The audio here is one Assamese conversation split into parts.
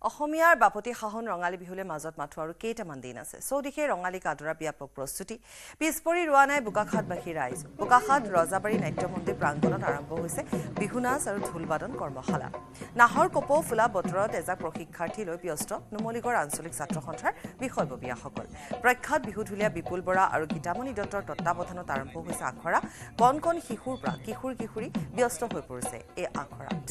অসমীয়াৰ বাপতি সাহন ৰঙালী বিহুলে মাজত মাথো আৰু কেইটামান দিন আছে চৌদিশে ৰঙালী কাদৰা ব্যাপক প্ৰস্তুতি পিছপৰি ৰোৱা নাই বোকাখাতবাসী ৰাইজ বোকাখাত ৰজাবাৰী নাট্যমন্দিৰ প্ৰাংগণত আৰম্ভ হৈছে বিহু নাচ আৰু ঢোলবাদন কৰ্মশালা নাহৰ কপৌ ফুলা বতৰত এজাক প্ৰশিক্ষাৰ্থী লৈ ব্যস্ত নুমলীগড় আঞ্চলিক ছাত্ৰ সন্থাৰ বিষয়ববীয়াসকল প্ৰখ্যাত বিহুঢুলীয়া বিপুল বৰা আৰু গীতামণি দত্তৰ তত্বাৱধানত আৰম্ভ হৈছে আখৰা কণ কণ শিশুৰ পৰা কিশোৰ কিশোৰী ব্যস্ত হৈ পৰিছে এই আখৰাত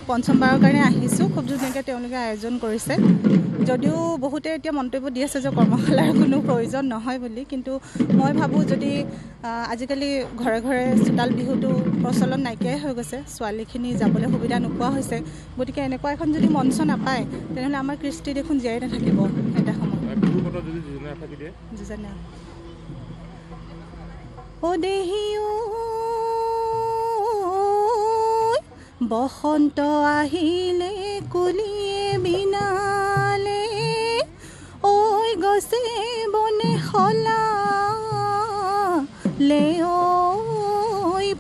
পঞ্চমবাৰৰ কাৰণে আহিছোঁ খুব ধুনীয়াকৈ তেওঁলোকে আয়োজন কৰিছে যদিও বহুতে এতিয়া মন্তব্য দি আছে যে কৰ্মশালাৰ কোনো প্ৰয়োজন নহয় বুলি কিন্তু মই ভাবোঁ যদি আজিকালি ঘৰে ঘৰে চোতাল বিহুটো প্ৰচলন নাইকিয়াই হৈ গৈছে ছোৱালীখিনি যাবলৈ সুবিধা নোপোৱা হৈছে গতিকে এনেকুৱা এখন যদি মঞ্চ নাপায় তেনেহ'লে আমাৰ কৃষ্টি দেখোন জীয়াই নাথাকিব এটা সময়ত অ' দেহিও বসন্ত আহিলে কুলিয়ে বিনালে ঐ গছে বনে সলালে ঐ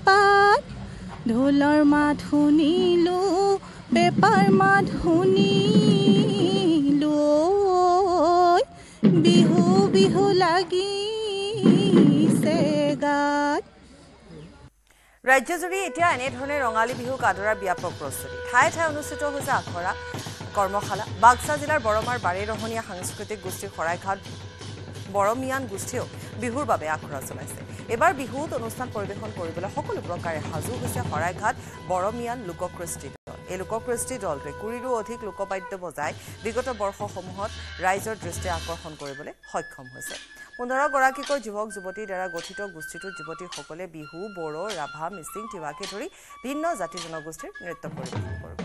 পাত ঢোলৰ মাত শুনিলোঁ পেপাৰ মাত শুনিলোঁ বিহু বিহু লাগিছে গাত ৰাজ্যজুৰি এতিয়া এনেধৰণে ৰঙালী বিহু কাদৰাৰ ব্যাপক প্ৰস্তুতি ঠায়ে ঠায়ে অনুষ্ঠিত হৈছে আখৰা কৰ্মশালা বাক্সা জিলাৰ বৰমাৰ বাৰেৰহণীয়া সাংস্কৃতিক গোষ্ঠীৰ শৰাইঘাট বৰমিয়ান গোষ্ঠীয়েও বিহুৰ বাবে আখৰা চলাইছে এবাৰ বিহুত অনুষ্ঠান পৰিৱেশন কৰিবলৈ সকলো প্ৰকাৰে সাজু হৈছে শৰাইঘাট বৰমিয়ান লোককৃষ্টি দল এই লোককৃষ্টি দলটোৱে ২০ৰো অধিক লোকবাদ্য বজাই বিগত বৰ্ষসমূহত ৰাইজৰ দৃষ্টি আকৰ্ষণ কৰিবলৈ সক্ষম হৈছে ১৫ গৰাকীকৈ যুৱক যুৱতীৰ দ্বাৰা গঠিত গোষ্ঠীটোৰ যুৱতীসকলে বিহু বড়ো ৰাভা মিচিং তিৱাকে ধৰি ভিন্ন জাতি জনগোষ্ঠীৰ নৃত্য পৰিৱেশন কৰিব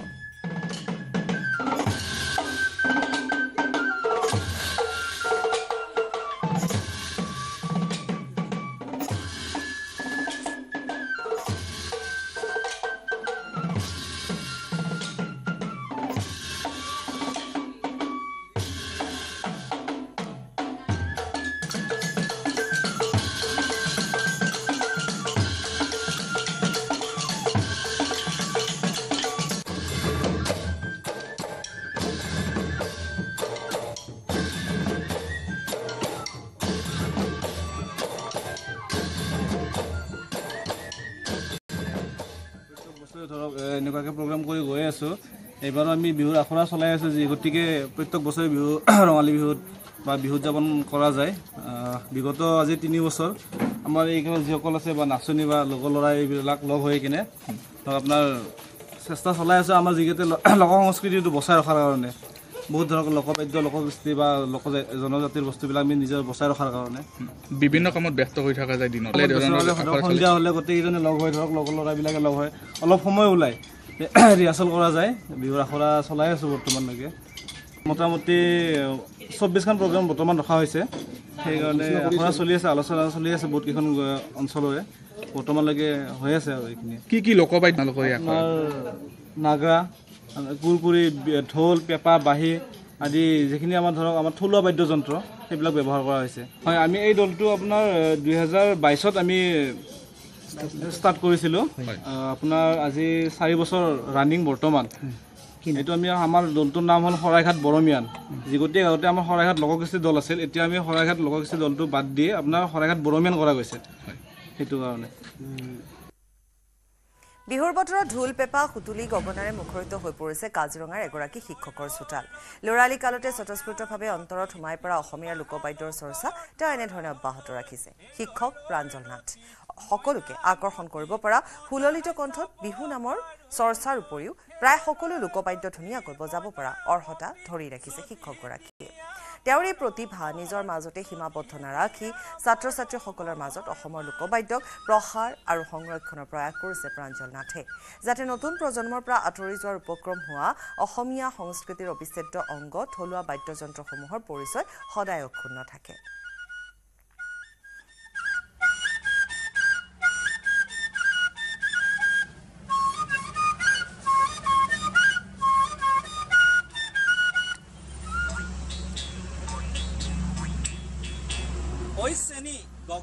ধৰক এনেকুৱাকৈ প্ৰগ্ৰাম কৰি গৈ আছোঁ এইবাৰো আমি বিহুৰ আখৰা চলাই আছোঁ যি গতিকে প্ৰত্যেক বছৰে বিহু ৰঙালী বিহুত বা বিহু উদযাপন কৰা যায় বিগত আজি ৩ বছৰ আমাৰ এইখিনি যিসকল আছে বা নাচনী বা লগৰ ল'ৰা এইবিলাক লগ হৈ কিনে আপোনাৰ চেষ্টা চলাই আছোঁ আমাৰ যিকেইটা লোক সংস্কৃতিটো বচাই ৰখাৰ কাৰণে বহুত ধৰক লোকবাদ্য লোকগোষ্ঠী বা লোক জনজাতিৰ বস্তুবিলাক আমি নিজৰ বচাই ৰখাৰ কাৰণে বিভিন্ন কামত ব্যস্ত হৈ থকা যায় দিনত সন্ধিয়া হ'লে গোটেইকেইজনে লগ হৈ ধৰক লগৰ ল'ৰাবিলাকে লগ হৈ অলপ সময় ওলাই ৰিহাৰ্চেল কৰা যায় বিহুৰ আখৰা চলাই আছোঁ বৰ্তমানলৈকে মোটামুটি ২৪খন প্ৰগ্ৰাম বৰ্তমান ৰখা হৈছে সেইকাৰণে আখৰা চলি আছে আলোচনা চলি আছে বহুতকেইখন অঞ্চলৰে বৰ্তমানলৈকে হৈ আছে আৰু এইখিনি কি লোকবাদ্য আমাৰ নাগৰা কুৰকুৰি ঢোল পেঁপা বাঁহী আদি যিখিনি আমাৰ ধৰক আমাৰ থলুৱা বাদ্যযন্ত্ৰ সেইবিলাক ব্যৱহাৰ কৰা হৈছে হয় আমি এই দলটো আপোনাৰ ২০২২ত আমি ষ্টাৰ্ট কৰিছিলোঁ আপোনাৰ আজি ৪ বছৰ ৰানিং বৰ্তমান এইটো আমি আমাৰ দলটোৰ নাম হ'ল শৰাইঘাট বৰমিয়ান যিগতিকে আগতে আমাৰ শৰাইঘাট লোকগোষ্ঠী দল আছিল এতিয়া আমি শৰাইঘাট লোকগোষ্ঠী দলটো বাদ দিয়ে আপোনাৰ শৰাইঘাট বৰমিয়ান কৰা গৈছে সেইটো কাৰণে বিহুৰ বতৰত ঢোল পেঁপা সুতুলি গগনাৰে মুখৰিত হৈ পৰিছে কাজিৰঙাৰ এগৰাকী শিক্ষকৰ চোতাল ল'ৰালি কালতে স্বতঃস্ফূৰ্তভাৱে অন্তৰত সোমাই পৰা অসমীয়া লোকবাদ্যৰ চৰ্চা তেওঁ এনেধৰণে অব্যাহত ৰাখিছে শিক্ষক প্ৰাঞ্জল নাথ সকলোকে আকৰ্ষণ কৰিব পৰা সুললিত কণ্ঠত বিহু নামৰ চৰ্চাৰ উপৰিও প্ৰায় সকলো লোকবাদ্য ধুনীয়াকৈ বজাব পৰা অৰ্হতা ধৰি ৰাখিছে শিক্ষকগৰাকীয়ে তেওঁৰ এই প্ৰতিভা নিজৰ মাজতে সীমাবদ্ধ নাৰাখি ছাত্ৰ ছাত্ৰীসকলৰ মাজত অসমৰ লোকবাদ্যক প্ৰসাৰ আৰু সংৰক্ষণৰ প্ৰয়াস কৰিছে প্ৰাঞ্জল নাথে যাতে নতুন প্ৰজন্মৰ পৰা আঁতৰি যোৱাৰ উপক্ৰম হোৱা অসমীয়া সংস্কৃতিৰ অবিচ্ছেদ্য অংগ থলুৱা বাদ্যযন্ত্ৰসমূহৰ পৰিচয় সদায় অক্ষুণ্ণ থাকে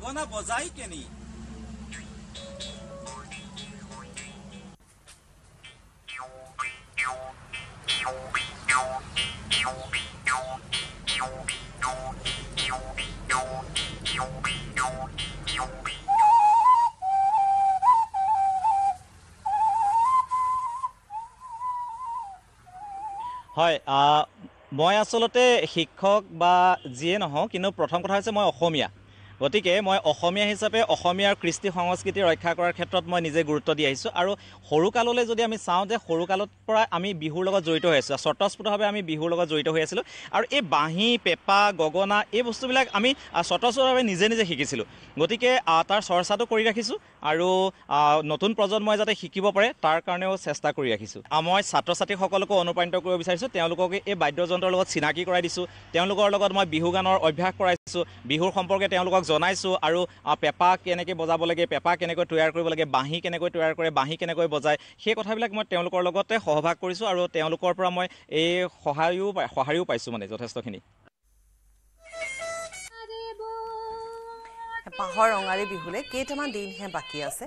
গগনা বজাই কেনি হয় মই আচলতে শিক্ষক বা যিয়ে নহওঁ কিন্তু প্ৰথম কথা হৈছে মই অসমীয়া গতিকে মই অসমীয়া হিচাপে অসমীয়াৰ কৃষ্টি সংস্কৃতি ৰক্ষা কৰাৰ ক্ষেত্ৰত মই নিজে গুৰুত্ব দি আহিছোঁ আৰু সৰুকাললৈ যদি আমি চাওঁ যে সৰুকালৰ পৰা আমি বিহুৰ লগত জড়িত হৈ আছোঁ স্বতঃস্ফূৰ্তভাৱে আমি বিহুৰ লগত জড়িত হৈ আছিলোঁ আৰু এই বাঁহী পেঁপা গগনা এই বস্তুবিলাক আমি স্বতঃস্ফূৰ্তভাৱে নিজে নিজে শিকিছিলোঁ গতিকে তাৰ চৰ্চাটো কৰি ৰাখিছোঁ আৰু নতুন প্ৰজন্মই যাতে শিকিব পাৰে তাৰ কাৰণেও চেষ্টা কৰি ৰাখিছোঁ মই ছাত্ৰ ছাত্ৰীসকলকো অনুপ্ৰাণিত কৰিব বিচাৰিছোঁ তেওঁলোকক এই বাদ্যযন্ত্ৰৰ লগত চিনাকি কৰাই দিছোঁ তেওঁলোকৰ লগত মই বিহু গানৰ অভ্যাস কৰাইছোঁ বিহুৰ সম্পৰ্কে তেওঁলোকক জনাইছোঁ আৰু পেঁপা কেনেকৈ বজাব লাগে পেঁপা কেনেকৈ তৈয়াৰ কৰিব লাগে বাঁহী কেনেকৈ তৈয়াৰ কৰে বাঁহী কেনেকৈ বজায় সেই কথাবিলাক মই তেওঁলোকৰ লগতে সহভাগ কৰিছোঁ আৰু তেওঁলোকৰ পৰা মই এই সঁহাৰিও পাইছোঁ মানে যথেষ্টখিনি পাহৰ ৰঙালী বিহুলে কেইটামান দিনহে বাকী আছে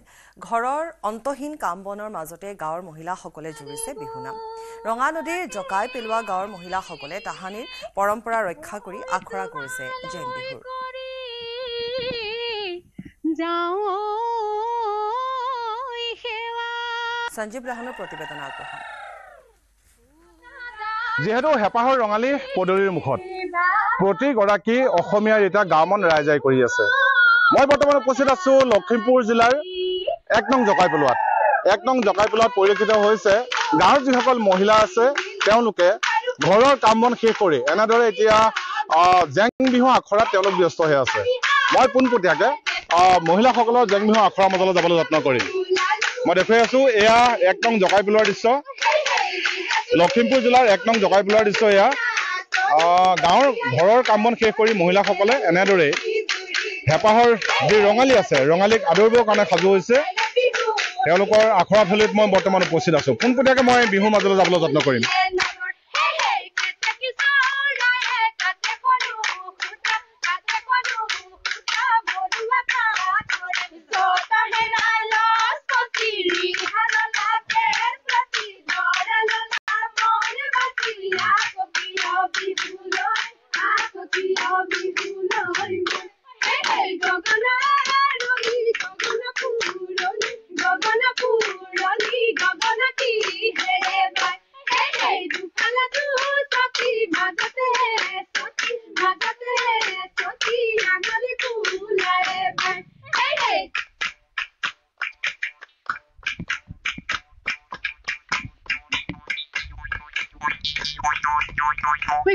ঘৰৰ অন্তহীন কাম বনৰ মাজতে গাঁৱৰ মহিলাসকলে জুৰিছে বিহুনাম ৰঙা নদীৰ জকাই পেলোৱা গাঁৱৰ মহিলাসকলে তাহানিৰ পৰম্পৰা ৰক্ষা কৰি আখৰা কৰিছে জেং বিহুৰ সঞ্জীৱ লাহনৰ প্ৰতিবেদন আগবঢ়াম যিহেতু হেঁপাহৰ ৰঙালী পদূলিৰ মুখত প্ৰতিগৰাকী অসমীয়াৰ এটা গাঁৱমন ৰাইজাই কৰি আছে মই বৰ্তমান উপস্থিত আছো লখিমপুৰ জিলাৰ 1 নং জকাই পেলোৱাত পৰিলক্ষিত হৈছে গাঁৱৰ যিসকল মহিলা আছে তেওঁলোকে ঘৰৰ কাম বন শেষ কৰি এনেদৰে এতিয়া জেং বিহু আখৰাত তেওঁলোক ব্যস্ত হৈ আছে মই পোনপটীয়াকে মহিলাসকলৰ জেং বিহু আখৰাৰ মাজলৈ যাবলৈ যত্ন কৰিম মই দেখুৱাই আছো এয়া 1 নং জকাই পেলোৱাৰ দৃশ্য লখিমপুৰ জিলাৰ 1 নং জকাই পেলোৱাৰ দৃশ্য এয়া গাঁৱৰ ঘৰৰ কাম বন শেষ কৰি মহিলাসকলে এনেদৰে হেঁপাহৰ যি ৰঙালী আছে ৰঙালীক আদৰিবৰ কাৰণে সাজু হৈছে তেওঁলোকৰ আখৰা থলীত মই বৰ্তমান উপস্থিত আছো পোনপটীয়াকে মই বিহুৰ মাজলৈ যাবলৈ যত্ন কৰিম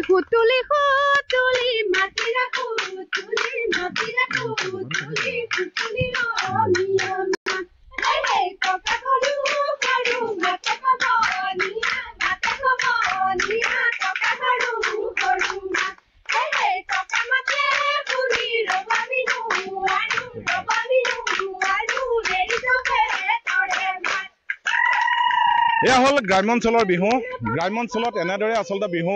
হুতুলি হুতুলি মাটি রাখো হুতুলি মাটি রাখো হুতুলি হুতুলি রনিয়া হে হে ককা করু করু মাতা কবনিয়া ককা করু করু হে হে ককা মাতে পুরি রবাবি নু রেডি তোকে তড়ে মাত এয়া হল গ্ৰাম্যাঞ্চলৰ বিহু গ্ৰাম্যাঞ্চলত এনেদৰে আচলতে বিহু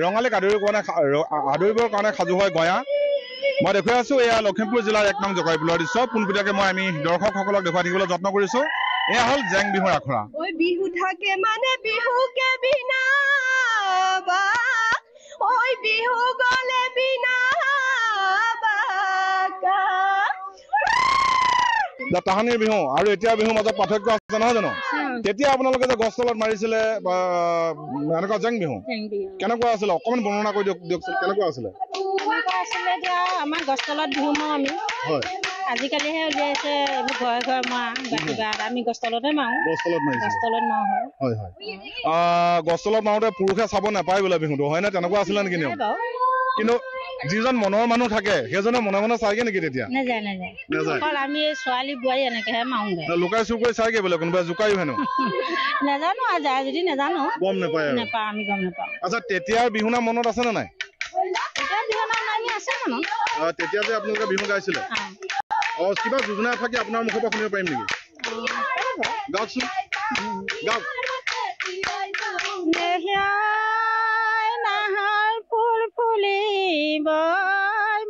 ৰঙালীক আদৰিবৰ কাৰণে সাজু হয় গঞা মই দেখুৱাই আছো এয়া লখিমপুৰ জিলাৰ 1 নং জকাই পেলোৱাৰ দৃশ্য পোনপটীয়াকে মই আমি দৰ্শকসকলক দেখুৱাই থাকিবলৈ যত্ন কৰিছো এয়া হল জেং বিহুৰ আখৰা ওই বিহু থাকে মানে বিহুকে বিনা ওই বিহু গলে বিনা তাহানিৰ বিহু আৰু এতিয়া বিহুৰ মাজত পাৰ্থক্য আছে নহয় জানো তেতিয়া আপোনালোকে যে গছ তলত মাৰিছিলে এনেকুৱা জেং বিহু কেনেকুৱা আছিলে অকমান বৰ্ণনা কৰি দিয়কচোন কেনেকুৱা আছিলে আমাৰ গছ তলত বিহু মাৰো আমি হয় আজিকালিহে উলিয়াইছে এইবোৰ ঘৰে ঘৰে মৰা কিবা আমি গছ তলতে মাৰো গছ তলত মাৰিছে গছ তলত মাৰো হয় হয় গছ তলত মাৰোতে পুৰুষে চাব নাপায় বোলে বিহুটো হয় নে তেনেকুৱা আছিলে নেকি নিয়ম কিন্তু যিজন মনৰ মানুহ থাকে সেইজনে মনে মনে চাইগে নেকি তেতিয়া নাযায় অকল আমি ছোৱালী বোৱাৰী এনেকেহে মাৰোগে লুকাই চুৰ কৰি চাইগে বোলে কোনোবাই জোকায়ো হেনো নাজানো আৰু যায় যদি নাজানো গম নাপায় আমি গম নাপাওঁ আচ্ছা তেতিয়াৰ বিহু নাম মনত আছে নে নাই তেতিয়া যে আপোনালোকে বিহু গাইছিলে কিবা যোজনা থাকি আপোনাৰ মুখৰ পৰা শুনিব পাৰিম নেকি গাওকচোন গাওক নাহৰ ফুল ফুলিব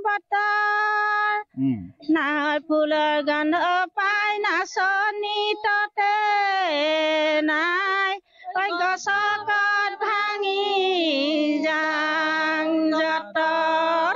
বতাৰ ফুলৰ গন্ধ পাই নাচনি ততে নাই ঐ গছকত ভাঙি যাং যতৰ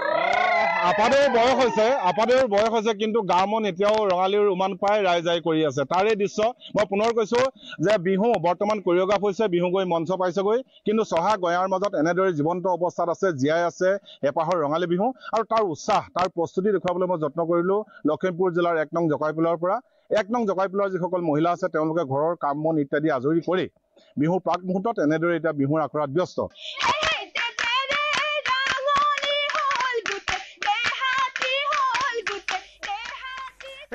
আপাদেউৰ বয়স হৈছে কিন্তু গাঁও মন এতিয়াও ৰঙালীৰ উমান পাই ৰাইজাই কৰি আছে তাৰে দৃশ্য মই পুনৰ কৈছো যে বিহু বৰ্তমান কোৰিঅগ্ৰাফ হৈছে বিহু গৈ মঞ্চ পাইছেগৈ কিন্তু চহা গয়াৰ মাজত এনেদৰে জীৱন্ত অৱস্থাত আছে জীয়াই আছে এপাহৰ ৰঙালী বিহু আৰু তাৰ উৎসাহ তাৰ প্ৰস্তুতি দেখুৱাবলৈ মই যত্ন কৰিলো লখিমপুৰ জিলাৰ 1 নং জকাইপুলৰ পৰা 1 নং জকাইপুলৰ যিসকল মহিলা আছে তেওঁলোকে ঘৰৰ কাম মন ইত্যাদি আজৰি কৰি বিহুৰ প্ৰাক মুহূৰ্তত এনেদৰে এতিয়া বিহুৰ আখৰাত ব্যস্ত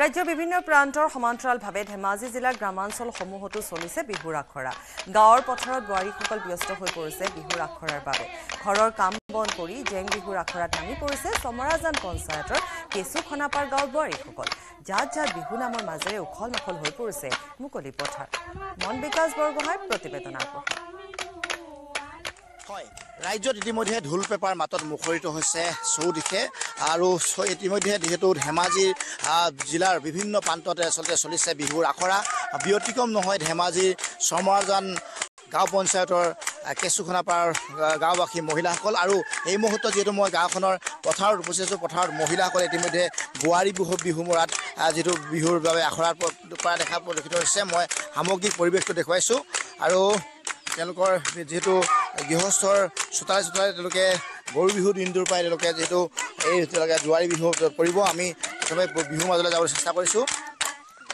ৰাজ্যৰ বিভিন্ন প্ৰান্তৰ সমান্তৰালভাৱে ধেমাজি জিলাৰ গ্ৰামাঞ্চলসমূহতো চলিছে বিহুৰ আখৰা গাঁৱৰ পথাৰত বোৱাৰীসকল ব্যস্ত হৈ পৰিছে বিহুৰ আখৰাৰ বাবে ঘৰৰ কাম বন কৰি জেং বিহুৰ আখৰাত নামি পৰিছে চমৰাজান পঞ্চায়তৰ কেঁচু খনাপাৰ গাঁৱৰ বোৱাৰীসকল জাত জাত বিহু নামৰ মাজেৰে উখল মাখল হৈ পৰিছে মুকলি পথাৰ মন বিকাশ বৰগোহাঁইৰ প্ৰতিবেদন আগবঢ়ায় ৰাজ্যত ইতিমধ্যে ঢোল পেপাৰ মাতত মুখৰিত হৈছে চৌদিশে আৰু ইতিমধ্যে যিহেতু ধেমাজি জিলাৰ বিভিন্ন প্ৰান্ততে আচলতে চলিছে বিহুৰ আখৰা ব্যতিক্ৰম নহয় ধেমাজিৰ চমৰাজান গাঁও পঞ্চায়তৰ কেঁচুখনাপাৰ গাঁওবাসী মহিলাসকল আৰু এই মুহূৰ্তত যিহেতু মই গাঁওখনৰ পথাৰত উপস্থিত আছোঁ পথাৰত মহিলাসকলে ইতিমধ্যে বোৱাৰী বিহু মৰাত যিটো বিহুৰ বাবে আখৰাৰ পৰা দেখা পৰিলক্ষিত হৈছে মই সামগ্ৰিক পৰিৱেশটো দেখুৱাইছোঁ আৰু তেওঁলোকৰ যেহেতু গৃহস্থৰ চোতালে তেওঁলোকে গৰু বিহু দিনটোৰ পৰাই তেওঁলোকে যিহেতু তেওঁলোকে জোৱাৰী বিহু কৰিব আমি প্ৰথমে বিহুৰ মাজলৈ যাবলৈ চেষ্টা কৰিছোঁ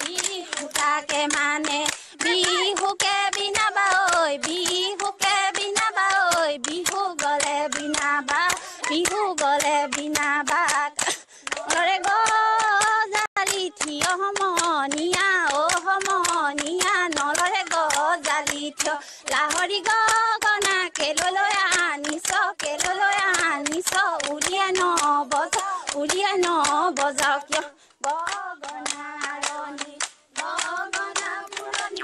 বিহুকে মানে বিহুকে বিনাবা ঐ বিহুকে বিনাবা ঐ বিহু গলে বিনাবা ৰে গজালি থিয় সমনীয়া অ সমনীয়া নলৰে গজালি থিয় লাহৰি গগনা কেললৈ আনিছ উলিয়াই নবজাও কিয় গগনা ৰণী গগনা পুৰণি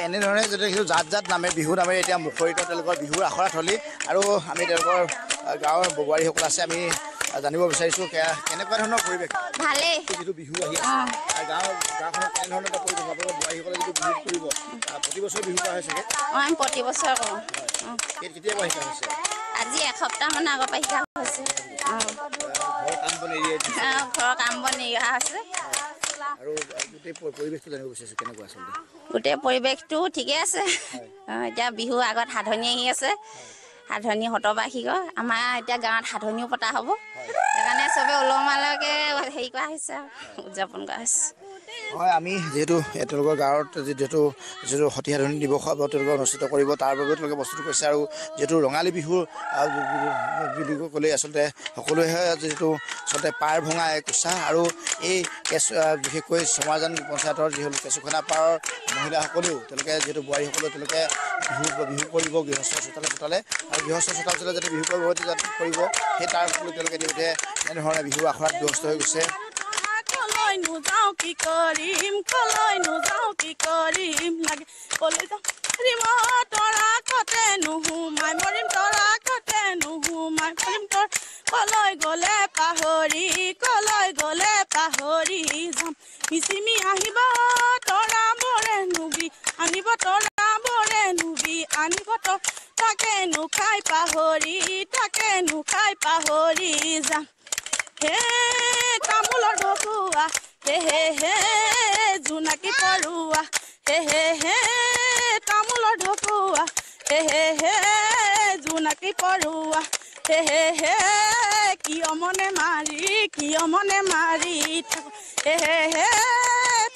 এনেধৰণে যদি জাত নামে বিহু নামেৰে এতিয়া মুখৰিত তেওঁলোকৰ বিহুৰ আখৰা থলী আৰু আমি তেওঁলোকৰ গাঁৱৰ বোৱাৰীসকল আছে আমি জানিব বিচাৰিছোঁ কেনেকুৱা ধৰণৰ পৰিৱেশ ভালেই যিটো বিহু আহি আছে গাঁওখনত কেনেধৰণৰ এটা পৰিৱেশ আপোনালোকৰ বোৱাৰীসকলে যিটো বিহু কৰিব প্ৰতি বছৰ বিহু কৰা হৈছে আমি প্ৰতি বছৰ কৰোঁ কেতিয়াৰ পৰা শিকা হৈছে আজি এসপ্তাহমান আগৰ পৰা শিকা হৈছে ঘৰৰ কাম বন এৰি অহা হৈছে আৰু গোটেই পৰিৱেশটো জানিব বিচাৰিছোঁ কেনেকুৱা আচলতে গোটেই পৰিৱেশটো ঠিকে আছে এতিয়া বিহু আগত সাধনী আহি আছে সাধনী শতবাৰ্ষিক আমাৰ এতিয়া গাঁৱত সাধনীও পতা হ'ব সেইকাৰণে চবে ওলমালৈকে হেৰি কৰা হৈছে উদযাপন কৰা হৈছে হয় আমি যিহেতু তেওঁলোকৰ গাঁৱত যিহেতু সতী সাধনী দিৱস তেওঁলোকে অনুষ্ঠিত কৰিব তাৰ বাবে তেওঁলোকে প্ৰস্তুত কৰিছে আৰু যিহেতু ৰঙালী বিহু বুলি ক'লে আচলতে সকলোৱে যিহেতু আচলতে পাৰ ভঙা এক উৎসাহ আৰু এই বিশেষকৈ চমৰাজান পঞ্চায়তৰ যিহেতু কেঁচুখনাপাৰৰ মহিলাসকলেও তেওঁলোকে যিহেতু বোৱাৰীসকলেও তেওঁলোকে বিহু কৰিব গৃহস্থৰ চোতালে আৰু গৃহস্থৰ চোতালে যাতে বিহু কৰিব সেই তাৰ ফলত তেওঁলোকে ইতিমধ্যে এনেধৰণে বিহুৰ আখৰাত ব্যস্ত হৈ গৈছে কলৈ নোযাওঁ কি কৰিম লাগে কলৈ যাওঁ মৰিম তৰা কতে নুহুমাই মৰিম তৰা কতে নুহুমাই মৰিম তৰ কলৈ গ'লে পাহৰি যাম মিচিমি আহিব তৰা বৰে নুবি আনিব তৰা বৰে নুবি আনিব তৰ তাকে নুখাই পাহৰি যাম হে তামোলৰ ঢকুৱা হে জোনাকী পৰুৱা হে তামোলৰ ঢকুৱা হে জোনাকী পৰুৱা হে কিয় মনে মাৰি থাকো হে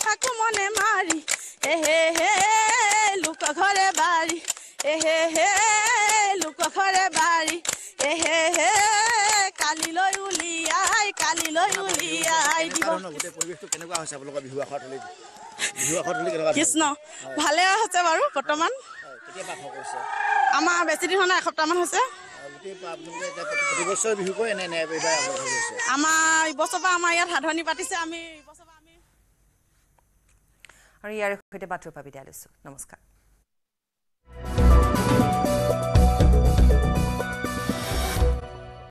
থাকো মনে মাৰি হে লোক ঘৰে বাৰী হে লোক ঘৰে বাৰী হে কালিলৈ উলিয়াই দিব গোটেই পৰিৱেশটো কেনেকুৱা হৈছে আপোনালোকৰ বিহু আখৰা কেনেকুৱা কৃষ্ণ ভালে হৈছে বাৰু বৰ্তমান কেতিয়া পাঠ কৰিছে আমাৰ বেছি দিন হোৱা নাই এসপ্তাহমান হৈছে প্ৰতি বছৰ বিহু কৰে নে এইবাৰ আমাৰ এইবছৰ পৰা আমাৰ ইয়াত সাধনী পাতিছে আমি আৰু ইয়াৰ সৈতে বাতৰি বিদায় লৈছোঁ নমস্কাৰ